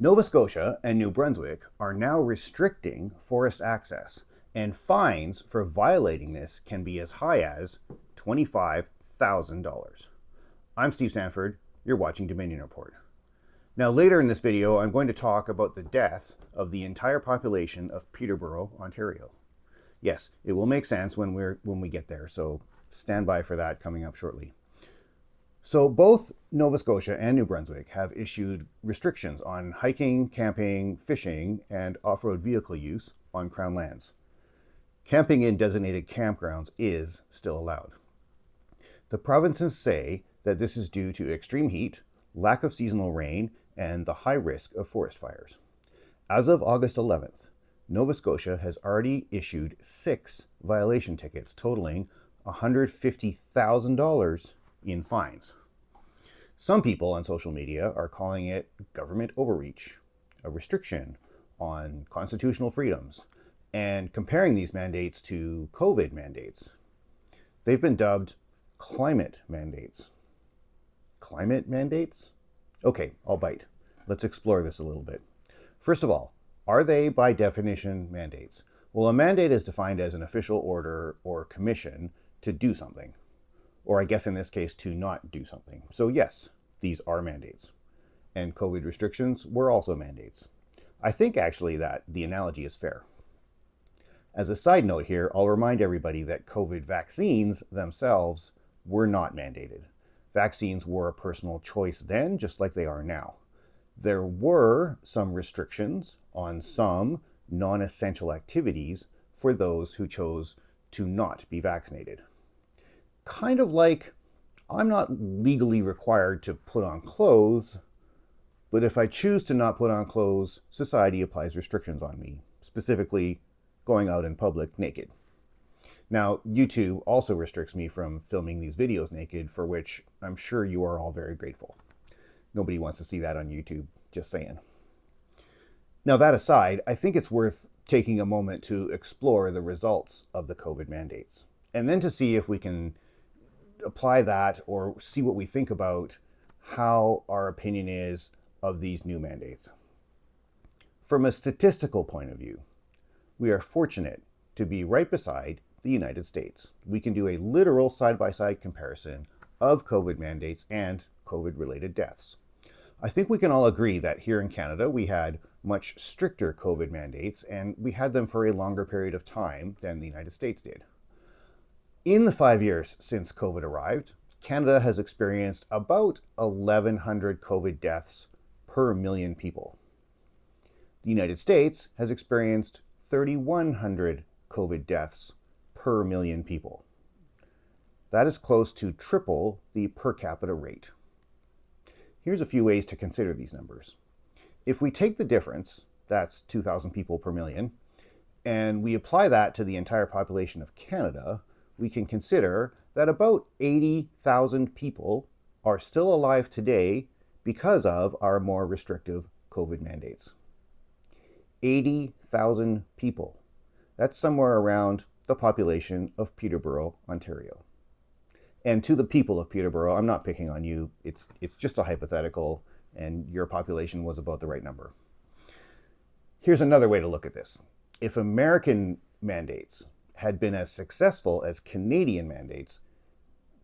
Nova Scotia and New Brunswick are now restricting forest access, and fines for violating this can be as high as $25,000. I'm Steve Sandford. You're watching Dominion Report. Now, later in this video, I'm going to talk about the death of the entire population of Peterborough, Ontario. Yes, it will make sense when we get there, so stand by for that coming up shortly. So both Nova Scotia and New Brunswick have issued restrictions on hiking, camping, fishing, and off-road vehicle use on Crown lands. Camping in designated campgrounds is still allowed. The provinces say that this is due to extreme heat, lack of seasonal rain, and the high risk of forest fires. As of August 11th, Nova Scotia has already issued 6 violation tickets totaling $150,000 in fines. Some people on social media are calling it government overreach, a restriction on constitutional freedoms, and comparing these mandates to COVID mandates. They've been dubbed climate mandates. Climate mandates? Okay, I'll bite. Let's explore this a little bit. First of all, are they by definition mandates? Well, a mandate is defined as an official order or commission to do something, or I guess in this case, to not do something. So yes, these are mandates. And COVID restrictions were also mandates. I think actually that the analogy is fair. As a side note here, I'll remind everybody that COVID vaccines themselves were not mandated. Vaccines were a personal choice then, just like they are now. There were some restrictions on some non-essential activities for those who chose to not be vaccinated. Kind of like, I'm not legally required to put on clothes, but if I choose to not put on clothes, society applies restrictions on me, specifically going out in public naked. Now, YouTube also restricts me from filming these videos naked, for which I'm sure you are all very grateful. Nobody wants to see that on YouTube, just saying. Now, that aside, I think it's worth taking a moment to explore the results of the COVID mandates, and then to see if we can apply that or see what we think about how our opinion is of these new mandates. From a statistical point of view, we are fortunate to be right beside the United States. We can do a literal side-by-side comparison of COVID mandates and COVID-related deaths. I think we can all agree that here in Canada, we had much stricter COVID mandates, and we had them for a longer period of time than the United States did. In the 5 years since COVID arrived, Canada has experienced about 1,100 COVID deaths per million people. The United States has experienced 3,100 COVID deaths per million people. That is close to triple the per capita rate. Here's a few ways to consider these numbers. If we take the difference, that's 2,000 people per million, and we apply that to the entire population of Canada, we can consider that about 80,000 people are still alive today because of our more restrictive COVID mandates. 80,000 people. That's somewhere around the population of Peterborough, Ontario. And to the people of Peterborough, I'm not picking on you. It's just a hypothetical, and your population was about the right number. Here's another way to look at this. If American mandates had been as successful as Canadian mandates,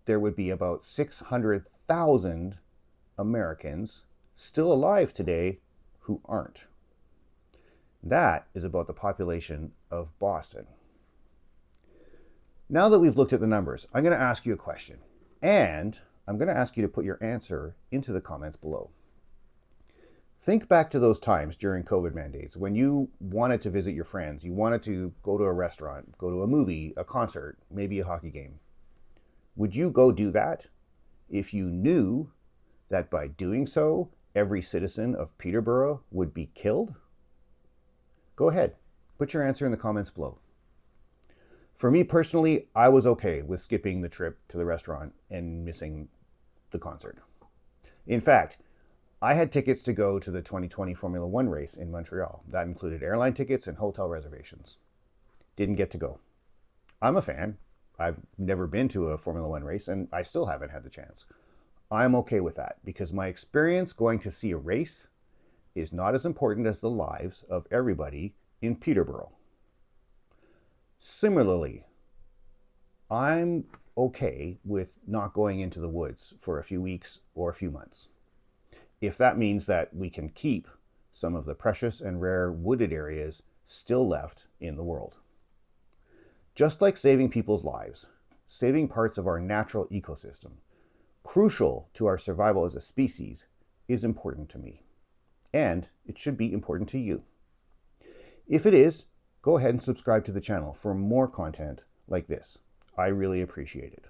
there would be about 600,000 Americans still alive today who aren't. That is about the population of Boston. Now that we've looked at the numbers, I'm going to ask you a question, and I'm going to ask you to put your answer into the comments below. Think back to those times during COVID mandates when you wanted to visit your friends, you wanted to go to a restaurant, go to a movie, a concert, maybe a hockey game. Would you go do that if you knew that by doing so, every citizen of Peterborough would be killed? Go ahead, put your answer in the comments below. For me personally, I was okay with skipping the trip to the restaurant and missing the concert. In fact, I had tickets to go to the 2020 Formula One race in Montreal. That included airline tickets and hotel reservations. Didn't get to go. I'm a fan. I've never been to a Formula One race, and I still haven't had the chance. I'm okay with that because my experience going to see a race is not as important as the lives of everybody in Peterborough. Similarly, I'm okay with not going into the woods for a few weeks or a few months, if that means that we can keep some of the precious and rare wooded areas still left in the world. Just like saving people's lives, saving parts of our natural ecosystem, crucial to our survival as a species, is important to me. And it should be important to you. If it is, go ahead and subscribe to the channel for more content like this. I really appreciate it.